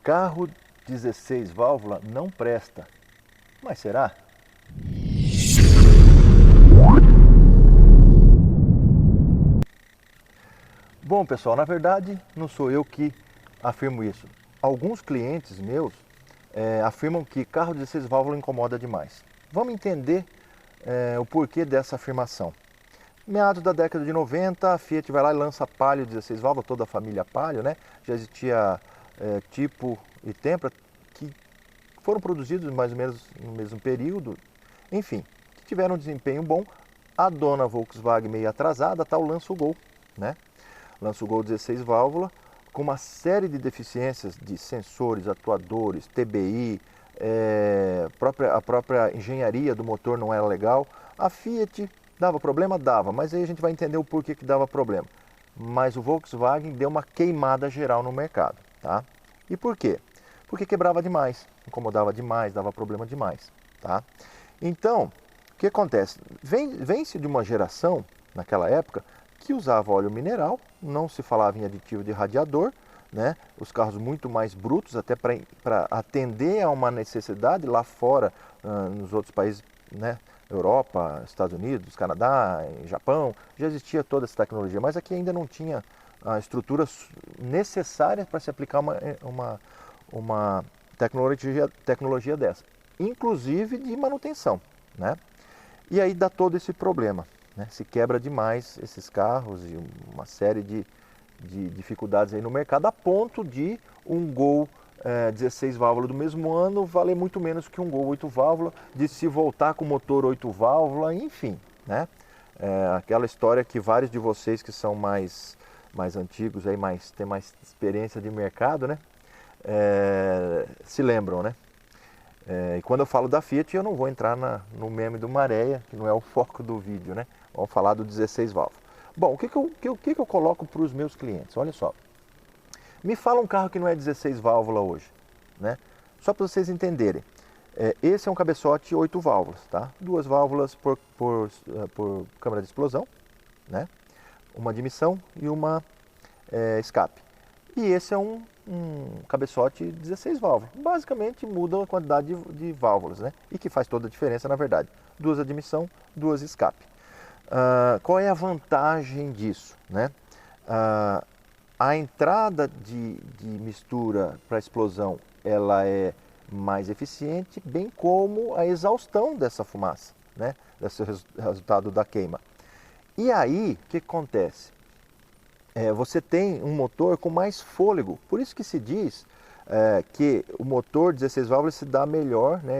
Carro 16 válvula não presta. Mas será? Bom, pessoal, na verdade não sou eu que afirmo isso. Alguns clientes meus afirmam que carro 16 válvula incomoda demais. Vamos entender o porquê dessa afirmação. Meados da década de 90, a Fiat vai lá e lança Palio 16 válvulas, toda a família Palio, né? Já existia Tipo e Tempra, que foram produzidos mais ou menos no mesmo período, enfim, que tiveram um desempenho bom. A dona Volkswagen, meio atrasada, tal, lança o Gol, né? Lança o Gol 16 válvula, com uma série de deficiências de sensores, atuadores, TBI, a própria engenharia do motor não era legal. A Fiat dava problema? Dava, mas aí a gente vai entender o porquê que dava problema. Mas o Volkswagen deu uma queimada geral no mercado, tá? E por quê? Porque quebrava demais, incomodava demais, dava problema demais, tá? Então, o que acontece? Vem-se de uma geração, naquela época, que usava óleo mineral, não se falava em aditivo de radiador, né? Os carros muito mais brutos, até para atender a uma necessidade lá fora, nos outros países, né? Europa, Estados Unidos, Canadá, Japão, já existia toda essa tecnologia, mas aqui ainda não tinha a estrutura necessária para se aplicar uma tecnologia dessa, inclusive de manutenção, né? E aí dá todo esse problema, né? Se quebra demais esses carros e uma série de dificuldades aí no mercado, a ponto de um Gol 16 válvulas do mesmo ano valer muito menos que um Gol 8 válvulas, de se voltar com motor 8 válvulas, enfim, né? Aquela história que vários de vocês que são mais antigos, aí, têm mais experiência de mercado, né? Se lembram, né? E quando eu falo da Fiat, eu não vou entrar no meme do Maréia, que não é o foco do vídeo, né? Vamos falar do 16 válvulas. Bom, o que eu coloco para os meus clientes? Olha só. Me fala um carro que não é 16 válvulas hoje, né? Só para vocês entenderem. Esse é um cabeçote 8 válvulas, tá? Duas válvulas por câmara de explosão, né? Uma admissão e uma escape. E esse é um cabeçote 16 válvulas. Basicamente muda a quantidade de válvulas, né? E que faz toda a diferença, na verdade. Duas admissão, duas escape. Qual é a vantagem disso, né? A entrada de mistura para explosão, ela é mais eficiente, bem como a exaustão dessa fumaça, né? Desse resultado da queima. E aí, o que acontece? Você tem um motor com mais fôlego, por isso que se diz que o motor 16 válvulas se dá melhor, né?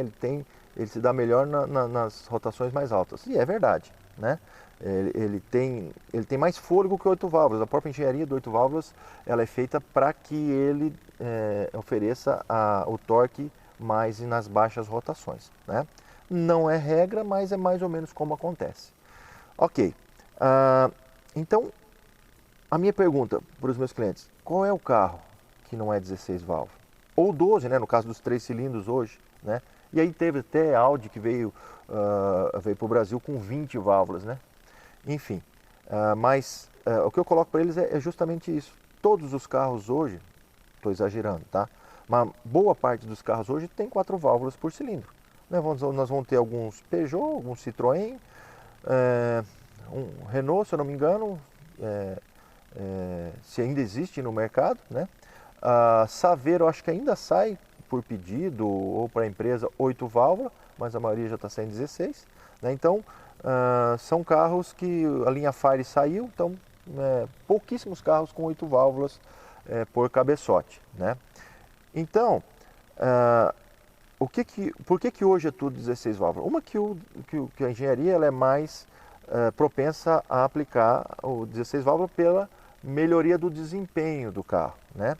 Ele se dá melhor nas rotações mais altas, e é verdade, né? Ele tem mais fôlego que 8 válvulas. A própria engenharia do 8 válvulas ela é feita para que ele ofereça o torque mais nas baixas rotações, né? Não é regra, mas é mais ou menos como acontece. Ok, então a minha pergunta para os meus clientes: qual é o carro que não é 16 válvulas? Ou 12, né, no caso dos 3 cilindros hoje, né? E aí teve até Audi que veio para o Brasil com 20 válvulas, né? Enfim, mas o que eu coloco para eles é justamente isso. Todos os carros hoje, estou exagerando, tá? Uma boa parte dos carros hoje tem 4 válvulas por cilindro, né? Nós vamos ter alguns Peugeot, alguns Citroën, um Renault, se eu não me engano, se ainda existe no mercado, né? Saveiro, acho que ainda sai por pedido ou para a empresa 8 válvulas, mas a maioria já está saindo 16, né? Então, são carros que a linha Fire saiu, então pouquíssimos carros com 8 válvulas por cabeçote, né? Então, por que hoje é tudo 16 válvulas? Uma que a engenharia ela é mais propensa a aplicar o 16 válvulas pela melhoria do desempenho do carro, né?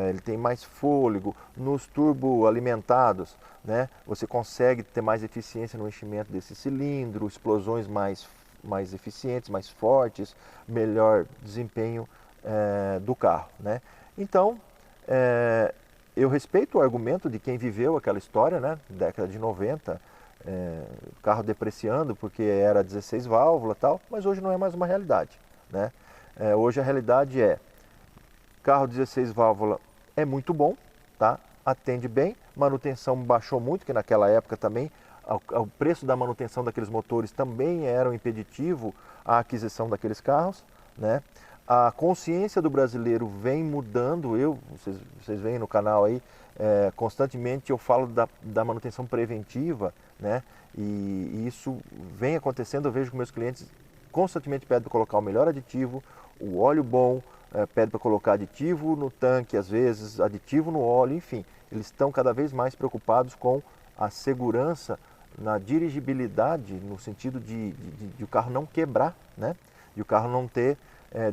Ele tem mais fôlego, nos turbo alimentados, né? Você consegue ter mais eficiência no enchimento desse cilindro, explosões mais eficientes, mais fortes, melhor desempenho do carro, né? Então, eu respeito o argumento de quem viveu aquela história, né? Década de 90, carro depreciando porque era 16 válvulas e tal, mas hoje não é mais uma realidade, né? Hoje a realidade é: carro 16 válvulas é muito bom, tá? Atende bem, manutenção baixou muito, que naquela época também o preço da manutenção daqueles motores também era um impeditivo à aquisição daqueles carros, né? A consciência do brasileiro vem mudando, vocês veem no canal aí, constantemente eu falo da manutenção preventiva, né? E isso vem acontecendo, eu vejo que meus clientes constantemente pedem para colocar o melhor aditivo, o óleo bom, pedem para colocar aditivo no tanque, às vezes aditivo no óleo, enfim, eles estão cada vez mais preocupados com a segurança na dirigibilidade, no sentido de o carro não quebrar, né? E o carro não ter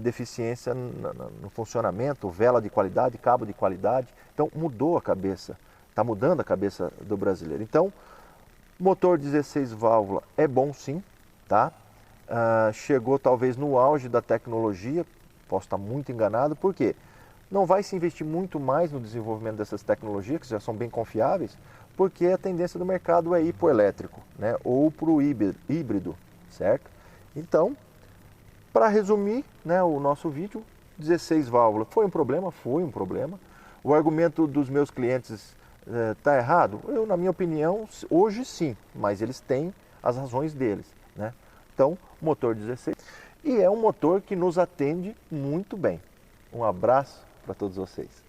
deficiência no funcionamento, vela de qualidade, cabo de qualidade. Então mudou a cabeça, está mudando a cabeça do brasileiro. Então, motor 16 válvula é bom sim, tá? Chegou talvez no auge da tecnologia, posso estar muito enganado, por quê? Não vai se investir muito mais no desenvolvimento dessas tecnologias, que já são bem confiáveis, porque a tendência do mercado é ir para o elétrico, né? Ou para o híbrido, certo? Então, para resumir, né, o nosso vídeo, 16 válvulas, foi um problema? Foi um problema. O argumento dos meus clientes está errado? Eu, na minha opinião, hoje sim, mas eles têm as razões deles, né? Então, motor 16, e é um motor que nos atende muito bem. Um abraço para todos vocês.